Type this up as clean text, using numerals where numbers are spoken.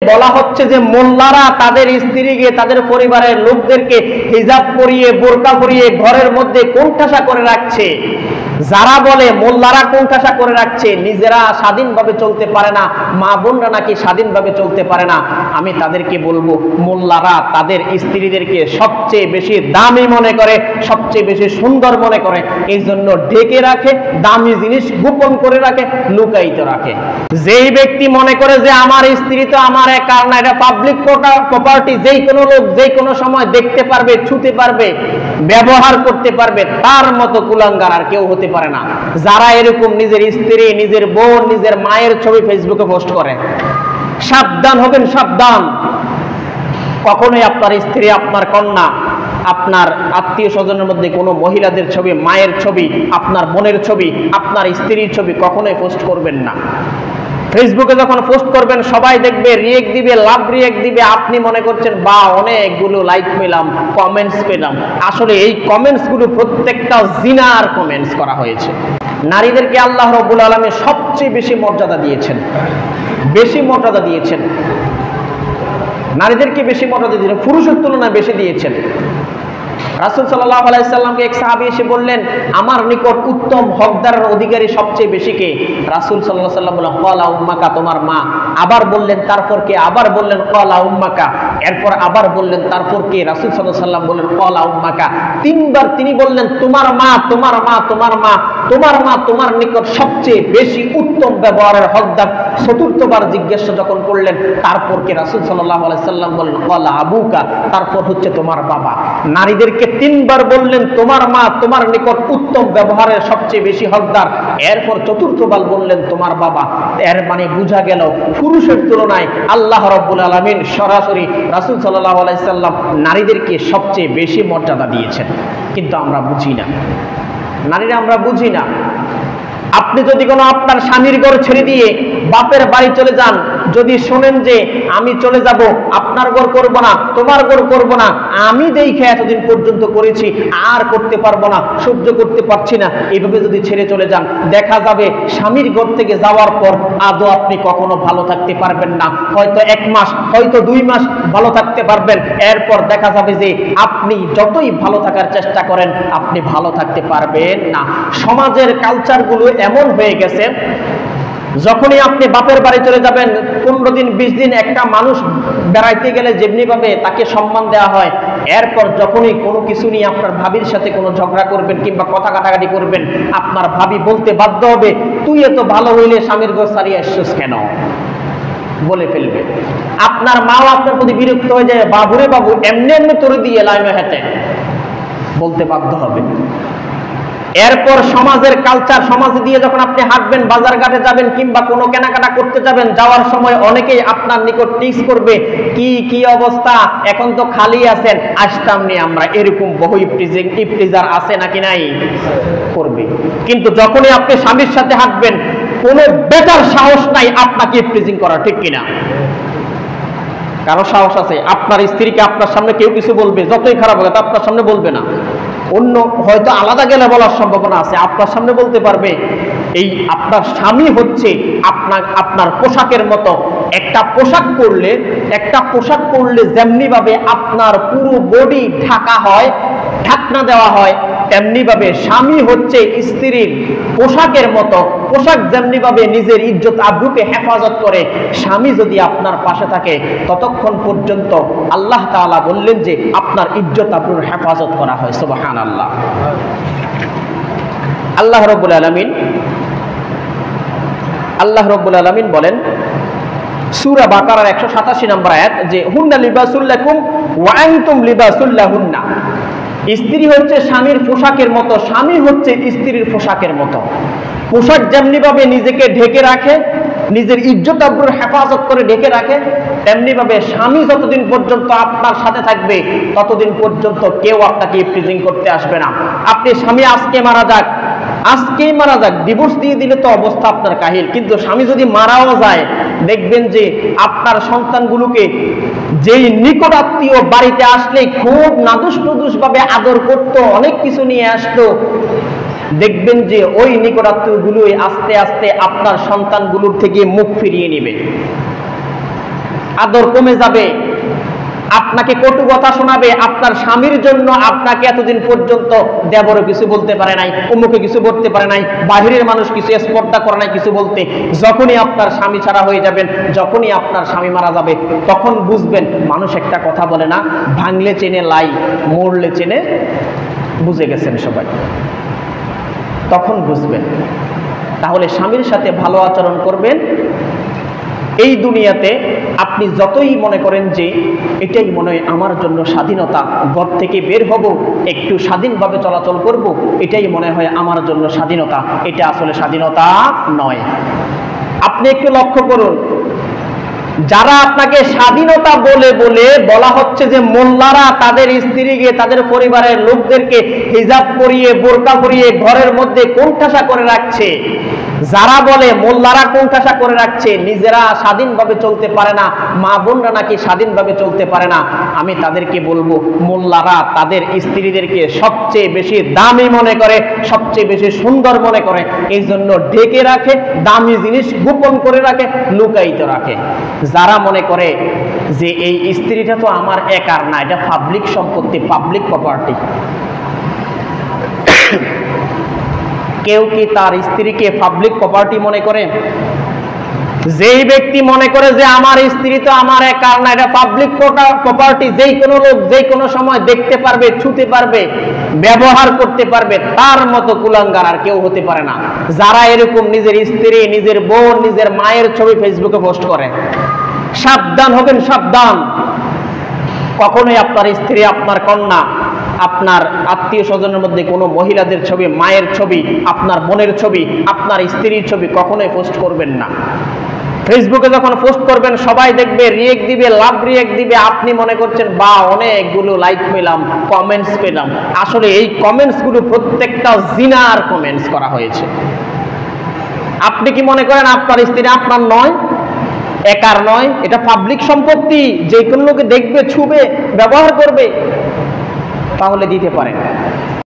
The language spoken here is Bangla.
বলা হচ্ছে যে মোল্লারা তাদের স্ত্রীকে, তাদের পরিবারের লোকদেরকে হিজাব পরিয়ে, বোরকা পরিয়ে ঘরের মধ্যে কোণঠাসা করে রাখছে। যারা বলে মোল্লারা কোণঠাসা করে রাখছে, নিজেরা স্বাধীনভাবে চলতে পারে না, মা বোনরা নাকি স্বাধীনভাবে চলতে পারে না, আমি তাদেরকে বলবো মোল্লারা তাদের স্ত্রীদেরকে সবচেয়ে বেশি দামি মনে করে, সবচেয়ে বেশি সুন্দর মনে করে, এই জন্য ঢেকে রাখে, দামি জিনিস গোপন করে রাখে, লুকায়িত রাখে। যেই ব্যক্তি মনে করে যে আমার স্ত্রী তো আমার একার না, এটা পাবলিক প্রপার্টি, যেই কোনো লোক যেই কোনো সময় দেখতে পারবে, ছুতে পারবে, ব্যবহার করতে পারবে, তার মতো কুলাঙ্গার আর কেউ হতে পারে না। যারা এরকম নিজের স্ত্রী, নিজের বোন, নিজের মায়ের ছবি ফেসবুকে পোস্ট করে, সাবধান হবেন, সাবধান। কখনোই আপনার স্ত্রী, আপনার কন্যা, আপনার আত্মীয় স্বজনের মধ্যে কোনো মহিলাদের ছবি, মায়ের ছবি, আপনার বোনের ছবি, আপনার স্ত্রীর ছবি কখনোই পোস্ট করবেন না। ফেসবুকে যখন পোস্ট করবেন সবাই দেখবে, রিয়েক্ট দিবে, লাভ রিয়েক্ট দিবে, আপনি মনে করছেন বা অনেকগুলো লাইক পেলাম, কমেন্টস পেলাম। আসলে এই কমেন্টসগুলো প্রত্যেকটা জিনার কমেন্টস করা হয়েছে। নারীদেরকে আল্লাহ রাব্বুল আলামিন সবচেয়ে বেশি মর্যাদা দিয়েছেন, বেশি মর্যাদা দিয়েছেন, নারীদেরকে বেশি মর্যাদা দিয়েছেন, পুরুষের তুলনায় বেশি দিয়েছেন। রাসূল সাল্লাল্লাহু আলাইহি সাল্লামকে এক সাহাবী এসে বললেন, আমার নিকট উত্তম হকদারের অধিকারী সবচেয়ে বেশি কে? রাসূল সাল্লাল্লাহু আলাইহি সাল্লাম বললেন, ক্বালা উম্মাকা, তোমার মা। আবার বললেন, তারপর কে? আবার বললেন, ক্বালা উম্মাকা। এরপর আবার বললেন, তারপর কে? রাসূল সাল্লাল্লাহু আলাইহি সাল্লাম বললেন, ক্বালা উম্মাকা। তিনবার তিনি বললেন, তোমার মা, তোমার মা, তোমার মা, তোমার মা তোমার নিকট সবচেয়ে বেশি উত্তম ব্যবহারের হকদার। চতুর্থবার জিজ্ঞাসা যখন করলেন, তারপর কে? রাসূল সাল্লাল্লাহু আলাইহি সাল্লাম বললেন, ক্বালা আবুকা, তারপর হচ্ছে তোমার বাবা। নারীদেরকে তিনবার বললেন, তোমার মা তোমার নিকট উত্তম ব্যবহারের সবচেয়ে বেশি হকদার। এরপর চতুর্থবার বললেন, তোমার বাবা। এর মানে বোঝা গেল পুরুষের তুলনায় আল্লাহ রাব্বুল আলামিন সরাসরি রাসূল সাল্লাল্লাহু আলাইহি সাল্লাম নারীদেরকে সবচেয়ে বেশি মর্যাদা দিয়েছেন। কিন্তু আমরা বুঝি না, নারীরা আমরা বুঝি না। আপনি যদি কোনো আপনার স্বামীর ঘর ছেড়ে দিয়ে বাপের বাড়ি চলে যান, যদি শোনেন যে আমি চলে যাব, আপনার ঘর করব না, তোমার ঘর করব না, আমি দেখে এতদিন পর্যন্ত করেছি, আর করতে পারবো না, সহ্য করতে পারছি না, এইভাবে যদি ছেড়ে চলে যান, দেখা যাবে স্বামীর ঘর থেকে যাওয়ার পর আদৌ আপনি কখনো ভালো থাকতে পারবেন না। হয়তো 1 মাস, হয়তো 2 মাস ভালো থাকতে পারবেন, এরপর দেখা যাবে যে আপনি যতই ভালো থাকার চেষ্টা করেন, আপনি ভালো থাকতে পারবেন না। সমাজের কালচারগুলো এমন হয়ে গেছে, যখনই আপনি বাপের বাড়ি চলে যাবেন, 15 দিন 20 দিন একটা মানুষ বেড়াইতে গেলে যেমনি ভাবে তাকে সম্মান দেওয়া হয়, এরপর যখনই কোনো কিছু নিয়ে আপনার ভাবির সাথে কোনো ঝগড়া করবেন কিংবা কথা কাটাকাটি করবেন, আপনার ভাবি বলতে বাধ্য হবে, তুই এত ভালো হইলে স্বামীর ঘর ছাড়িয়ে আসছিস কেন, বলে ফেলবে। আপনার মাও আপনার প্রতি বিরক্ত হয়ে যায়, বাবুরে বাবু এমনি এমনি তোরে দিয়ে লাইমে হাতে, বলতে বাধ্য হবে। এরপর সমাজের কালচার, সমাজে দিয়ে যখন আপনি হাঁটবেন, বাজার ঘাটে যাবেন কিংবা কোনো কেনাকাটা করতে যাবেন, যাওয়ার সময় অনেকেই আপনার নিকট টিক্স করবে, কি কি অবস্থা, এখন তো খালি আছেন, আসতাম নি আমরা, এরকম বহু ইফতিজার আছে নাকি নাই, করবে। কিন্তু যখনই আপনি স্বামীর সাথে হাঁটবেন, কোনো বেটার সাহস নাই আপনাকে ইফতিজিং করা, ঠিক কিনা? কারো সাহস আছে? আপনার স্ত্রীকে আপনার সামনে কেউ কিছু বলবে, যতই খারাপ হবে, তা আপনার সামনে বলবে না। অন্য হয়তো আলাদা গেলে বলার সম্ভাবনা আছে, আপনার সামনে বলতে পারবে। এই আপনার স্বামী হচ্ছে আপনার পোশাকের মতো। একটা পোশাক পরলে যেমনি ভাবে আপনার পুরো বডি ঢাকা হয়, ঢাকনা দেওয়া হয়, তেমনি ভাবে স্বামী হচ্ছে স্ত্রীর পোশাকের মতো। পোশাক যেমনি ভাবে নিজের ইজ্জত আবরুকে হেফাজত করে, স্বামী যদি আপনার পাশে থাকে ততক্ষণ পর্যন্ত আল্লাহ তাআলা বললেন যে আপনার ইজ্জত আবরুর হেফাজত করা হয়। সুবহানাল্লাহ। আল্লাহ রাব্বুল আলামিন বলেন সূরা বাকারার 187 নম্বর আয়াত, যে হুন্না লিবাসুল লাকুম ওয়া আনতুম লিবাসুল লাহুন্না। স্ত্রী হচ্ছে স্বামীর পোশাকের মতো, স্বামী হচ্ছে স্ত্রীর পোশাকের মতো। পোশাক যেমনি ভাবে নিজেকে ঢেকে রাখে, নিজের ইজ্জত আবরুর হেফাজত করে ঢেকে রাখে, তেমনি ভাবে স্বামী যতদিন পর্যন্ত আপনার সাথে থাকবে ততদিন পর্যন্ত কেউ আপনাকে ইফতিজিং করতে আসবে না। আপনি স্বামী আজকেই মারা যাক, ডিভোর্স দিয়ে দিলে তো অবস্থা আপনার কাহিল। কিন্তু স্বামী যদি মারাও যায়, দেখবেন যে আপনার সন্তানগুলোকে যেই নিকট আত্মীয় বাড়িতে আসলে খুব নাদুস নুদুস ভাবে আদর করতো, অনেক কিছু নিয়ে আসতো, দেখবেন যে ওই নিকট আত্মীয়গুলোই আস্তে আস্তে আপনার সন্তানগুলোর থেকে মুখ ফিরিয়ে নেবে। আদর কমে যাবে, আপনাকে কটু কথা শোনাবে। আপনার স্বামীর জন্য আপনাকে এতদিন পর্যন্ত দেবরও কিছু বলতে পারে নাই, অমুকে কিছু বলতে পারে নাই, বাহিরের মানুষ কিছু স্পর্ধা করে নাই কিছু বলতে। যখনই আপনার স্বামী ছাড়া হয়ে যাবেন, যখনই আপনার স্বামী মারা যাবে, তখন বুঝবেন মানুষ একটা কথা বলে না, ভাঙলে চেনে লাই, মরলে চেনে, বুঝে গেছেন সবাই, তখন বুঝবেন। তাহলে স্বামীর সাথে ভালো আচরণ করবেন। এই দুনিয়াতে আপনি যতই মনে করেন যে এটাই মনে হয় আমার জন্য স্বাধীনতা, ঘর থেকে বের হব, একটু স্বাধীনভাবে চলাচল করব, এটাই মনে হয় আমার জন্য স্বাধীনতা, এটা আসলে স্বাধীনতা নয়। আপনি একটু লক্ষ্য করুন, যারা আপনাকে স্বাধীনতা বলে বলে বলা হচ্ছে যে মোল্লারা তাদের স্ত্রীকে, তাদের পরিবারের লোকদেরকে হিজাব পরিয়ে, বোরকা পরিয়ে ঘরের মধ্যে কোণঠাসা করে রাখছে, যারা বলে মোল্লারা কোণঠাসা করে রাখছে, নিজেরা স্বাধীনভাবে চলতে পারে না, মা বোনরা নাকি স্বাধীনভাবে চলতে পারে না, আমি তাদেরকে বলবো মোল্লারা তাদের স্ত্রীদেরকে সবচেয়ে বেশি দামি মনে করে, সবচেয়ে বেশি সুন্দর মনে করে, এই জন্য ঢেকে রাখে, দামি জিনিস গোপন করে রাখে, লুকায়িত রাখে। যারা মনে করে যে এই স্ত্রীটা তো আমার একার না, এটা পাবলিক সম্পত্তি, পাবলিক প্রপার্টি, কেউ কি তার স্ত্রীকে পাবলিক প্রপার্টি মনে করে? যেই ব্যক্তি মনে করে যে আমার স্ত্রী তো আমার একার না, এটা পাবলিক প্রপার্টি, যেই কোনো লোক যেই কোনো সময় দেখতে পারবে, ছুতে পারবে, ব্যবহার করতে পারবে, তার মতো কুলাঙ্গার আর কেউ হতে পারে না। যারা এরকম নিজের স্ত্রী, নিজের বোন, নিজের মায়ের ছবি ফেসবুকে পোস্ট করে, সাবধান হবেন, সাবধান। কখনোই আপনার স্ত্রী, আপনার কন্যা, আপনার আত্মীয় স্বজনের মধ্যে কোনো মহিলাদের ছবি, মায়ের ছবি, আপনার বোনের ছবি, আপনার স্ত্রীর ছবি কখনোই পোস্ট করবেন না। ফেসবুকে যখন পোস্ট করবেন সবাই দেখবে, রিয়েক্ট দিবে, লাভ রিয়েক্ট দিবে, আপনি মনে করছেন বা অনেকগুলো লাইক পেলাম, কমেন্টস পেলাম। আসলে এই কমেন্টস গুলো প্রত্যেকটা জিনার কমেন্টস করা হয়েছে। আপনি কি মনে করেন আপনার স্ত্রী আপনার নয়, একার নয়? এটা পাবলিক সম্পত্তি, যে কোনো লোকে দেখবে, ছুবে, ব্যবহার করবে, তাহলে দিতে পারেন।